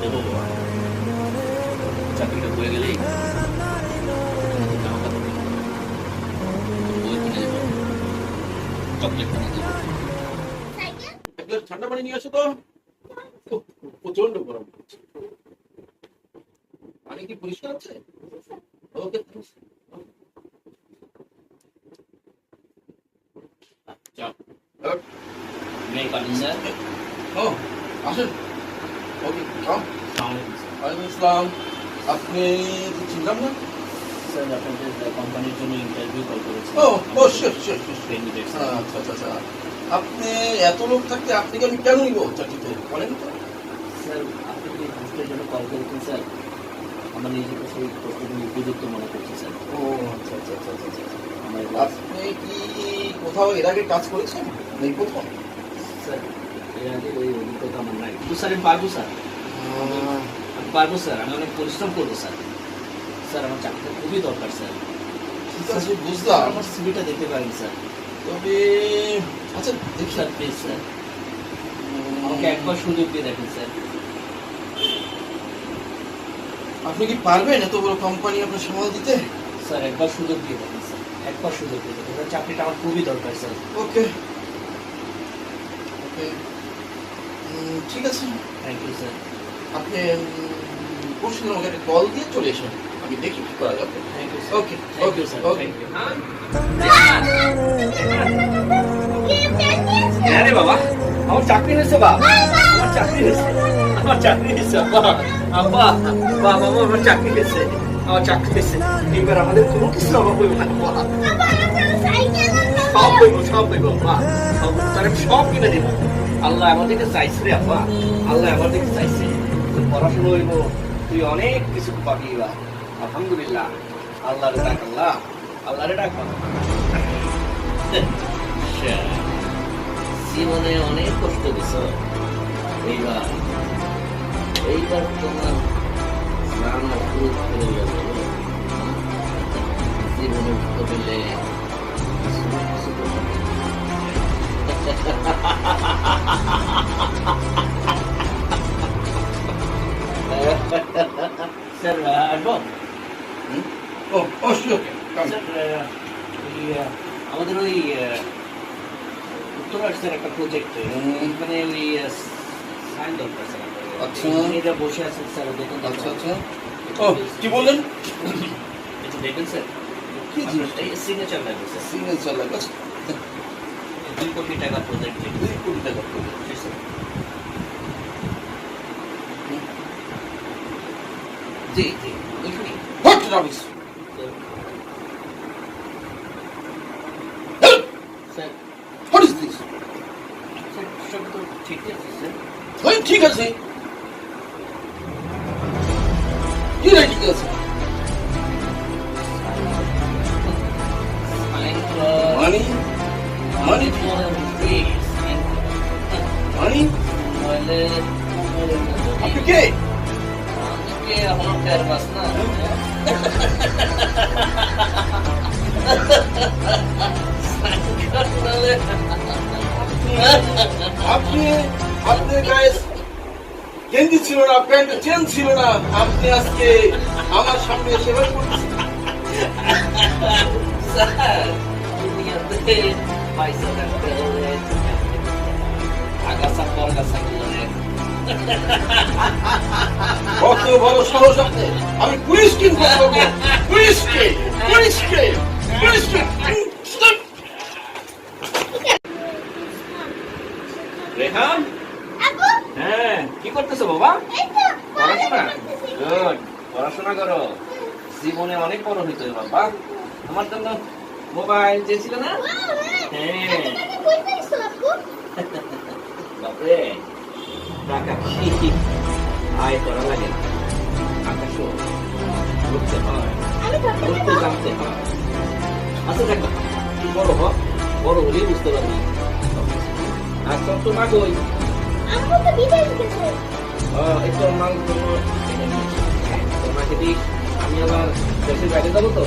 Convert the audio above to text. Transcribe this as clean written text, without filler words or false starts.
দেবো বাবা, চাকরিটা হয়ে গেলেই জামা কাপড় কিনে দেবো, বই কিনে দেবো, চকলেট কিনে দেবো। এক গ্লাস ঠান্ডা পানি নিয়ে আসো তো। উফ, প্রচন্ড গরম করছে। পানি কি পরিষ্কার আছে? ওকে। আচ্ছা, মেয়ে কাটিং স্যার। ও আসেন। ওকে, ওয়ালাইকুম আসসালাম। আপনি কি চিনলাম না? স্যার আপনাদের কোম্পানির জন্য ইন্টারভিউ কল করেছি। ও ও শিওর শিওর শিওর। আচ্ছা আচ্ছা আচ্ছা। আপনি এত লোক থাকতে আপনাকে আমি কেন নিব চাকরিতে বলেন তো? স্যার আপনি কি পোস্টের জন্য কল করেছেন স্যার? আমার নিজেকে সেই পোস্টের জন্য উপযুক্ত মনে করছি স্যার। ও আচ্ছা আচ্ছা আচ্ছা আচ্ছা। আপনি কি কোথাও এর আগে কাজ করেছেন? এই প্রথম? স্যার এর আগে ওই অভিজ্ঞতা আমার নাই, কিন্তু স্যার আমি পারবো স্যার। আমি পারবো স্যার, আমি অনেক পরিশ্রম করবো স্যার। স্যার আমার চাকরিটা খুবই দরকার স্যার। ঠিক আছে বুঝলাম, আমার সিভিটা দেখতে পারেন স্যার। তবে আচ্ছা দেখি স্যার, প্লিজ স্যার আমাকে একবার সুযোগ দিয়ে দেখেন স্যার। আপনি কি পারবেন এত বড় কোম্পানি আপনার সামাল দিতে? স্যার একবার সুযোগ দিয়ে দেখেন স্যার, একবার সুযোগ দিয়ে দেখেন। চাকরিটা আমার খুবই দরকার স্যার। ওকে ওকে, ঠিক আছে, থ্যাংক ইউ স্যার। আপনি পরশু আমাকে একটা কল দিয়ে চলে এসেন, আমি দেখি কি করা যাবে। Thank you sir. Okay okay sir, okay. হ্যাঁ রে বাবা, আমার চাকরি হয়েছে বাবা, আমার চাকরি হয়েছে, আমার চাকরি হয়েছে বাবা, আব্বা বাবা, আমার চাকরি হয়েছে, আমার চাকরি হয়েছে। এবার আমাদের কোনো কিছু অভাব হইব না বাবা, সব হইব, সব হইব বাবা, সব তার আমি সব কিনে দেব। আল্লাহ আমাদেরকে চাইছে রে আব্বা, আল্লাহ আমাদেরকে চাইছে তুই পড়াশোনা হইব, তুই অনেক কিছু পাবি এবার। আলহামদুলিল্লাহ, আল্লাহরে ডাক, আল্লাহ আল্লাহরে ডাক। জীবনে অনেক কষ্ট দিছ, এইবার এইবার তোমার জীবনে উঠতে পেলে স্যার আসবো? আমাদের ওই উত্তর আসছে একটা প্রজেক্ট, মানে ওই সাইন দরকার স্যার। আচ্ছা এটা বসে আছেন স্যার দোকান। আচ্ছা আচ্ছা, ও কি বললেন? একটু দেখেন স্যার, কি জিনিসটা? সিগনেচার লাগবে স্যার, সিগনেচার লাগবে। 2 কোটি টাকা প্রজেক্ট, 2 কোটি টাকা প্রজেক্ট স্যার। জি জি, এখানে what rubbish sir, what is this? Sir সব তো ঠিক আছে স্যার। ওই ঠিক আছে, কি রে ঠিক আছে? মানি মানি মানি আপনি কে? কে আমার প্যার বাস না। আপনি আপনার গায়ে গেঞ্জি ছিল না, প্যান্ট চেন ছিল না, আপনি আজকে আমার সামনে এসে করতেছেন। স্যার দুনিয়াতে পয়সা থাকতে হলে আগাছা পরগাছা গুলো কত বড় সাহস আপনি! আমি পুলিশকে ইনফর্ম করবো, পুলিশকে পুলিশকে পুলিশকে। রেহান, হ্যাঁ কি করতেছো বাবা? পড়াশোনা? গুড, পড়াশোনা করো, জীবনে অনেক বড় হইতে হবে বাবা। আমার জন্য মোবাইল চেয়েছিল না? হ্যাঁ বাপরে, টাকা কি আয় করা লাগে, আকাশও করতে হয়, করতে জানতে হয়। আচ্ছা দেখ, তুই বড় হ, বড় হলেই বুঝতে পারবি। আর সব তো মা কই? একটু মাল তোমাকে দিই, আমি আবার দেশের বাইরে যাবো তো।